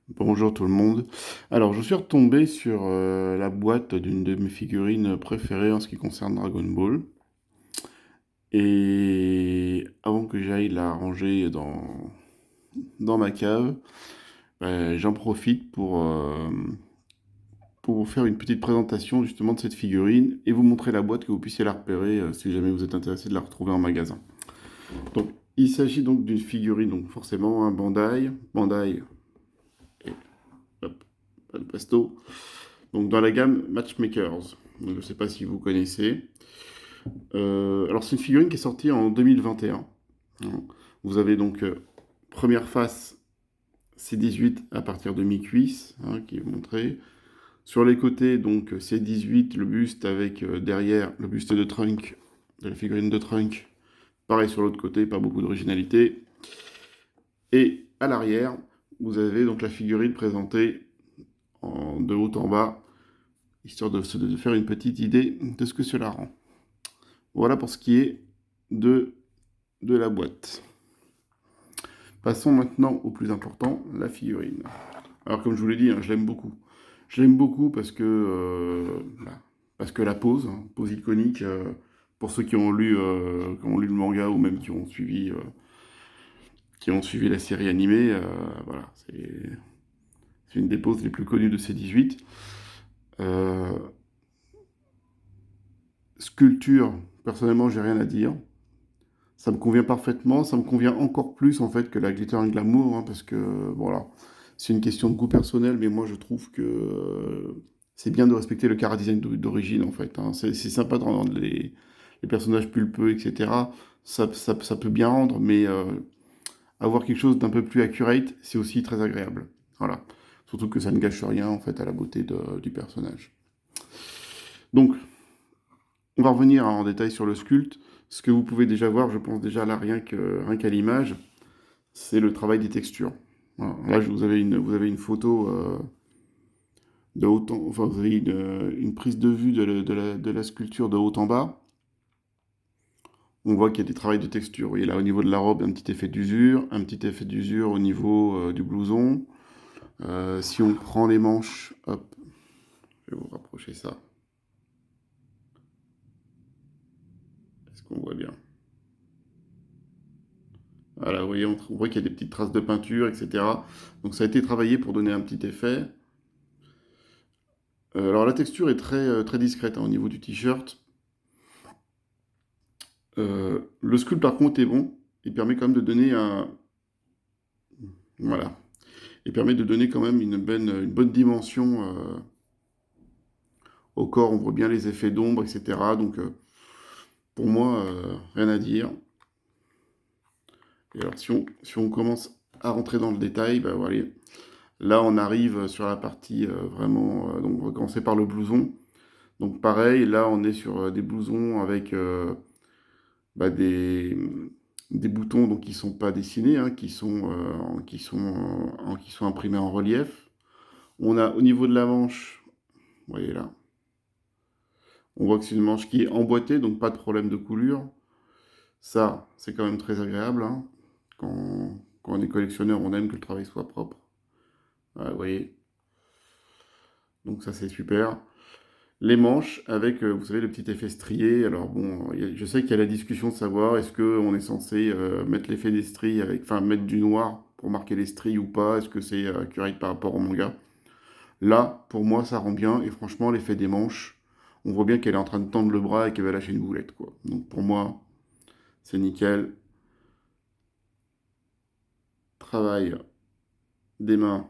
Bonjour tout le monde. Alors, je suis retombé sur la boîte d'une de mes figurines préférées en ce qui concerne Dragon Ball. Et avant que j'aille la ranger dans ma cave, j'en profite pour vous faire une petite présentation justement de cette figurine et vous montrer la boîte que vous puissiez la repérer si jamais vous êtes intéressé de la retrouver en magasin. Donc, il s'agit donc d'une figurine, donc forcément un Bandai, et hop, pas de pasto. Donc dans la gamme Matchmakers. Donc, je ne sais pas si vous connaissez. Alors c'est une figurine qui est sortie en 2021. Vous avez donc première face C18 à partir de mi-cuisse, qui est montré. Sur les côtés, donc C18, le buste avec derrière le buste de Trunk, de la figurine de Trunk. Pareil sur l'autre côté, pas beaucoup d'originalité. Et à l'arrière, vous avez donc la figurine présentée de haut en bas, histoire de faire une petite idée de ce que cela rend. Voilà pour ce qui est de, de la boîte. Passons maintenant au plus important, la figurine. Alors comme je vous l'ai dit, je l'aime beaucoup. Je l'aime beaucoup parce que la pose, pose iconique, pour ceux qui ont lu le manga ou même qui ont suivi la série animée, voilà, c'est une des poses les plus connues de ces 18. Euh, Sculpture, personnellement, j'ai rien à dire. Ça me convient parfaitement, ça me convient encore plus en fait que la Glitter and Glamour, parce que voilà, c'est une question de goût personnel, mais moi je trouve que c'est bien de respecter le chara design d'origine en fait. C'est sympa de rendre les personnages pulpeux, etc. Ça peut bien rendre, mais avoir quelque chose d'un peu plus accurate, c'est aussi très agréable. Voilà. Surtout que ça ne gâche rien en fait à la beauté du personnage. Donc, on va revenir en détail sur le sculpte. Ce que vous pouvez déjà voir, je pense déjà là, rien qu'à l'image, c'est le travail des textures. Voilà. Là, vous avez une photo de haut en, enfin, vous avez une prise de vue de la sculpture de haut en bas. On voit qu'il y a des travails de texture. Vous voyez là, au niveau de la robe, un petit effet d'usure au niveau du blouson. Si on prend les manches, hop, je vais vous rapprocher ça. Est-ce qu'on voit bien? Voilà, vous voyez, on voit qu'il y a des petites traces de peinture, etc. Donc ça a été travaillé pour donner un petit effet. Alors la texture est très discrète au niveau du t-shirt. Le sculpt par contre est bon. Il permet quand même de donner un... Voilà. Il permet de donner quand même une bonne dimension au corps. On voit bien les effets d'ombre, etc. Donc pour moi, rien à dire. Et alors si on commence à rentrer dans le détail, bah, voilà. Là on arrive sur la partie vraiment... donc on va commencer par le blouson. Donc pareil, là on est sur des blousons avec bah, des boutons donc, qui ne sont pas dessinés, qui sont imprimés en relief. On a au niveau de la manche, vous voyez là, on voit que c'est une manche qui est emboîtée, donc pas de problème de coulure. Ça, c'est quand même très agréable. Quand on est collectionneur, on aime que le travail soit propre. Voilà, vous voyez, donc ça c'est super. Les manches avec, vous savez, le petit effet strié. Alors bon, je sais qu'il y a la discussion de savoir est-ce qu'on est censé mettre l'effet des stries avec, enfin mettre du noir pour marquer les stries ou pas. Est-ce que c'est accurate par rapport au manga? Là, pour moi, ça rend bien. Et franchement, l'effet des manches, on voit bien qu'elle est en train de tendre le bras et qu'elle va lâcher une boulette, quoi. Donc pour moi, c'est nickel. Travail des mains,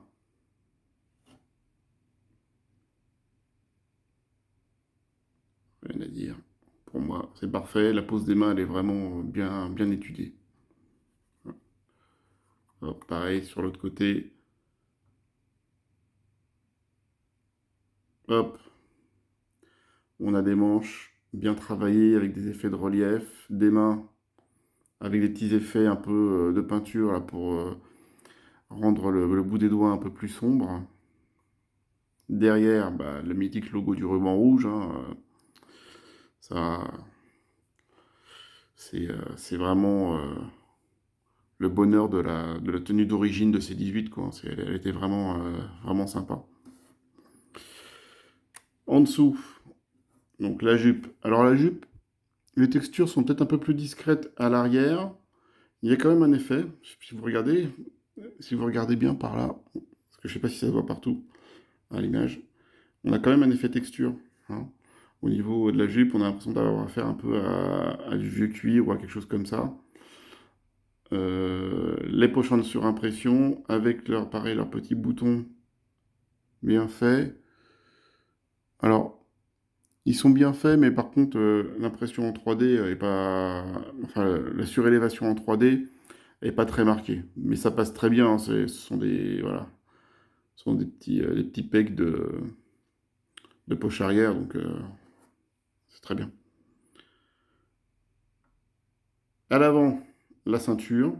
rien à dire. Pour moi, c'est parfait. La pose des mains, elle est vraiment bien étudiée. Hop, pareil, sur l'autre côté. Hop, on a des manches bien travaillées avec des effets de relief, des mains avec des petits effets un peu de peinture là, pour rendre le bout des doigts un peu plus sombre. Derrière, bah, le mythique logo du ruban rouge. Ça, c'est vraiment le bonheur de la tenue d'origine de ces 18, quoi. Elle était vraiment, vraiment sympa. En dessous, donc la jupe. Alors la jupe, les textures sont peut-être un peu plus discrètes à l'arrière. Il y a quand même un effet, si vous regardez bien par là, parce que je sais pas si ça se voit partout à l'image, on a quand même un effet texture, hein. Au niveau de la jupe, on a l'impression d'avoir affaire un peu à du vieux cuir ou à quelque chose comme ça. Les pochons de surimpression, avec leur, pareil, leurs petits boutons bien faits. Alors, ils sont bien faits, mais par contre, l'impression en 3D est pas... Enfin, la surélévation en 3D est pas très marquée. Mais ça passe très bien, hein, ce sont des... Voilà. Ce sont des petits pegs de poche arrière, donc c'est très bien. À l'avant, la ceinture.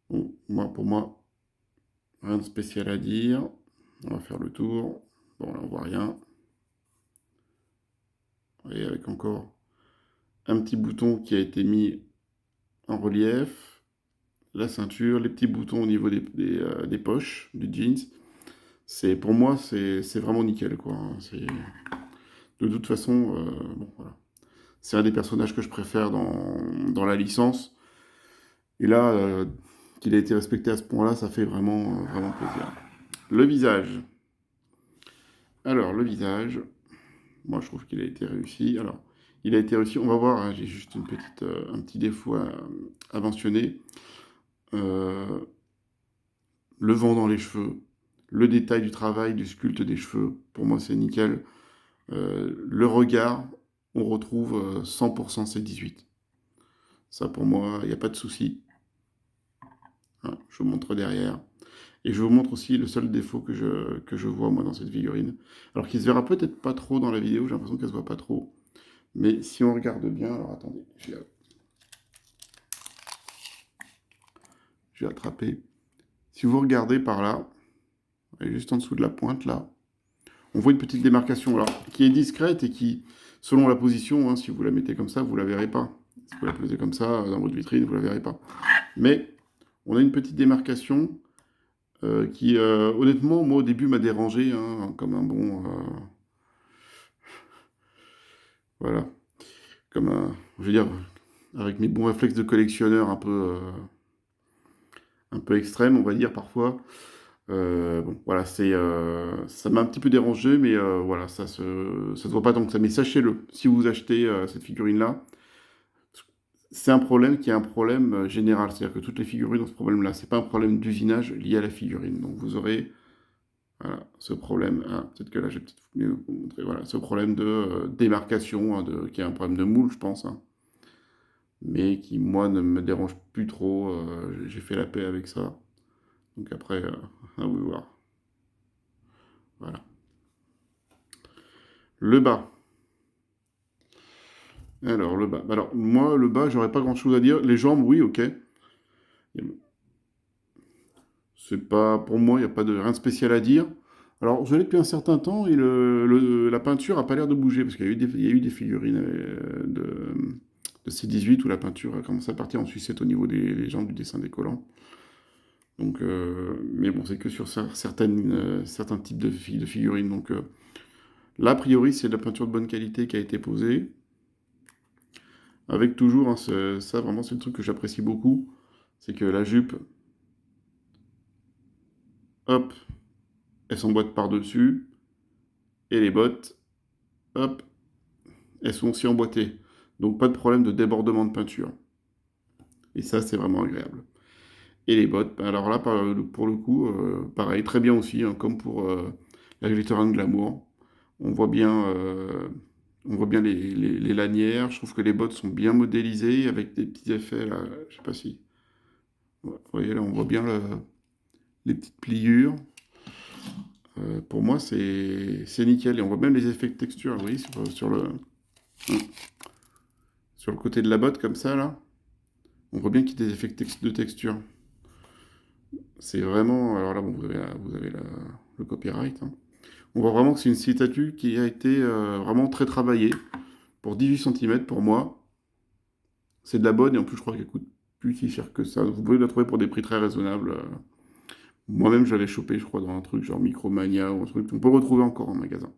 Bon, pour moi, rien de spécial à dire. On va faire le tour. Bon, là, on voit rien. Et avec encore un petit bouton qui a été mis en relief. La ceinture, les petits boutons au niveau des poches du jeans. Pour moi, c'est vraiment nickel, quoi, hein. De toute façon, bon, voilà. C'est un des personnages que je préfère dans la licence. Et là, qu'il a été respecté à ce point-là, ça fait vraiment, vraiment plaisir. Le visage. Alors, le visage, moi je trouve qu'il a été réussi. Alors, il a été réussi, on va voir, hein, j'ai juste un petit défaut à mentionner. Euh, le vent dans les cheveux, le détail du travail, du sculpte des cheveux, pour moi c'est nickel. Le regard, on retrouve 100% C18. Ça pour moi, il n'y a pas de souci. Hein, je vous montre derrière. Et je vous montre aussi le seul défaut que je vois moi dans cette figurine. Alors qu'il se verra peut-être pas trop dans la vidéo, j'ai l'impression qu'elle se voit pas trop. Mais si on regarde bien, alors attendez, je vais attraper. Si vous regardez par là, juste en dessous de la pointe là, on voit une petite démarcation alors, qui est discrète et qui, selon la position, hein, si vous la mettez comme ça, vous la verrez pas. Si vous la posez comme ça dans votre vitrine, vous la verrez pas. Mais on a une petite démarcation qui, honnêtement, moi au début m'a dérangé, hein, comme un bon... voilà. Comme un... Je veux dire, avec mes bons réflexes de collectionneur un peu extrêmes, on va dire, parfois. Bon, voilà, ça m'a un petit peu dérangé, mais voilà, ça se voit pas tant que ça. Mais sachez-le, si vous achetez cette figurine-là, c'est un problème qui est un problème général. C'est-à-dire que toutes les figurines ont ce problème-là. C'est pas un problème d'usinage lié à la figurine. Donc vous aurez voilà, ce problème. Ah, peut-être que là, je vais peut-être mieux vous montrer. Voilà, ce problème de démarcation, hein, qui est un problème de moule, je pense, hein, mais qui, moi, ne me dérange plus trop. J'ai fait la paix avec ça. Donc après, à vous de voir. Voilà. Le bas. Alors, le bas. Alors, moi, le bas, j'aurais pas grand-chose à dire. Les jambes, oui, ok. C'est pas, pour moi, il n'y a pas de rien de spécial à dire. Alors, je l'ai depuis un certain temps et la peinture a pas l'air de bouger parce qu'il y a eu il y a eu des figurines de C18 où la peinture a commencé à partir en sucette au niveau des jambes du dessin décollant. Donc, mais bon, c'est que sur certains types de figurines. Donc, là, a priori, c'est de la peinture de bonne qualité qui a été posée. Avec toujours, hein, ça vraiment, c'est le truc que j'apprécie beaucoup. C'est que la jupe, hop, elle s'emboîte par-dessus. Et les bottes, hop, elles sont aussi emboîtées. Donc pas de problème de débordement de peinture. Et ça, c'est vraiment agréable. Et les bottes, bah, alors là, pour le coup, pareil, très bien aussi, hein, comme pour la Glitter Glamour. On voit bien, on voit bien les lanières. Je trouve que les bottes sont bien modélisées avec des petits effets là. Je sais pas si. Vous voyez là, on voit bien les petites pliures. Pour moi, c'est nickel. Et on voit même les effets de texture, vous voyez, sur le côté de la botte, comme ça, là. On voit bien qu'il y a des effets de texture. C'est vraiment... Alors là, bon, vous avez le copyright, hein. On voit vraiment que c'est une statue qui a été vraiment très travaillée. Pour 18 cm, pour moi, c'est de la bonne. Et en plus, je crois qu'elle coûte plus si cher que ça. Vous pouvez la trouver pour des prix très raisonnables. Moi-même, j'avais chopé, je crois, dans un truc genre Micromania ou un truc. On peut le retrouver encore en magasin.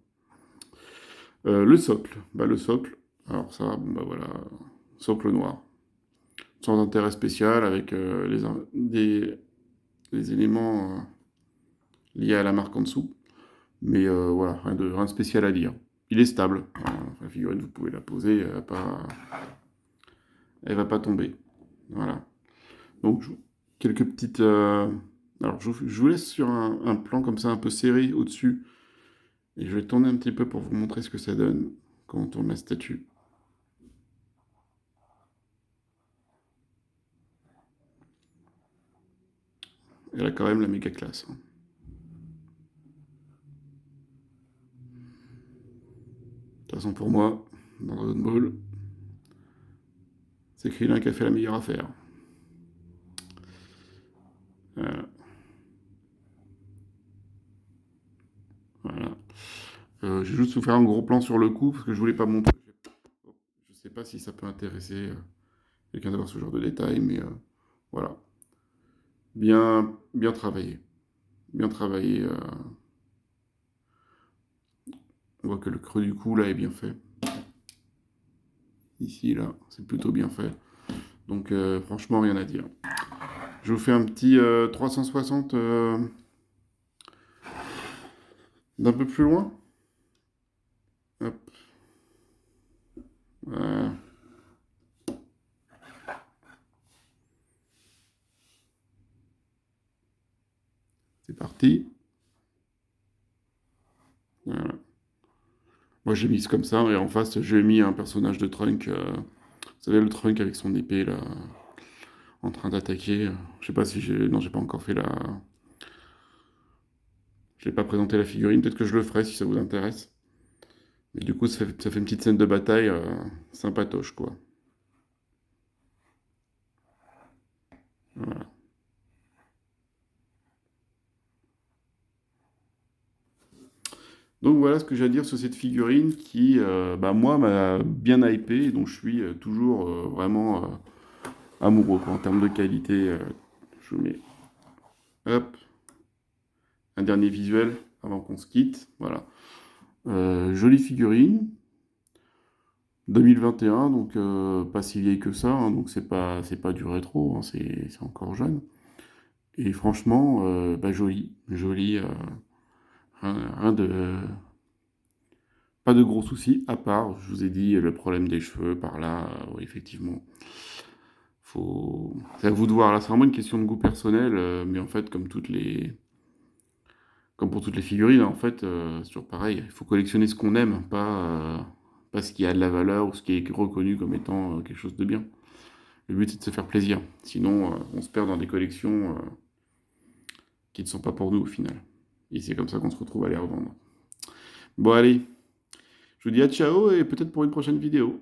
Le socle. Bah, le socle, alors ça, bon, bah voilà, socle noir. Sans intérêt spécial, avec des éléments liés à la marque en dessous. Mais voilà, rien de spécial à dire. Il est stable. Voilà, la figurine, vous pouvez la poser, elle va pas tomber. Voilà. Donc, quelques petites. Alors, je vous laisse sur un plan comme ça, un peu serré au-dessus. Et je vais tourner un petit peu pour vous montrer ce que ça donne quand on tourne la statue. Elle a quand même la méga classe, hein. De toute façon, pour moi, dans Dragon Ball, c'est Krillin qui a fait la meilleure affaire. Voilà. Voilà. J'ai juste vous faire un gros plan sur le coup parce que je voulais pas montrer. Je sais pas si ça peut intéresser quelqu'un d'avoir ce genre de détails, mais voilà. Bien, bien travaillé. Bien travaillé. On voit que le creux du cou là est bien fait. Ici, là, c'est plutôt bien fait. Donc franchement, rien à dire. Je vous fais un petit 360 d'un peu plus loin. Hop. Voilà. C'est parti. Voilà. Moi, j'ai mis comme ça, et en face, j'ai mis un personnage de Trunk. Vous savez, le Trunk avec son épée, là, en train d'attaquer. Je sais pas si j'ai... Non, j'ai pas encore fait la... Je n'ai pas présenté la figurine, peut-être que je le ferai si ça vous intéresse. Mais du coup, ça fait une petite scène de bataille sympatoche, quoi. Voilà. Donc voilà ce que j'ai à dire sur cette figurine qui, bah, moi, m'a bien hypé, et dont je suis toujours vraiment amoureux, quoi, en termes de qualité. Je vous mets, hop, un dernier visuel avant qu'on se quitte. Voilà. Jolie figurine. 2021, donc pas si vieille que ça, hein, donc c'est pas du rétro, hein, c'est encore jeune. Et franchement, bah, joli, joli, rien de, pas de gros soucis, à part, je vous ai dit, le problème des cheveux, par là, oui, effectivement, c'est à vous de voir, là, c'est vraiment une question de goût personnel, mais en fait, comme pour toutes les figurines, en fait, c'est toujours pareil, il faut collectionner ce qu'on aime, pas ce qui a de la valeur ou ce qui est reconnu comme étant quelque chose de bien. Le but, c'est de se faire plaisir. Sinon, on se perd dans des collections qui ne sont pas pour nous au final. Et c'est comme ça qu'on se retrouve à les revendre. Bon, allez, je vous dis à ciao et peut-être pour une prochaine vidéo.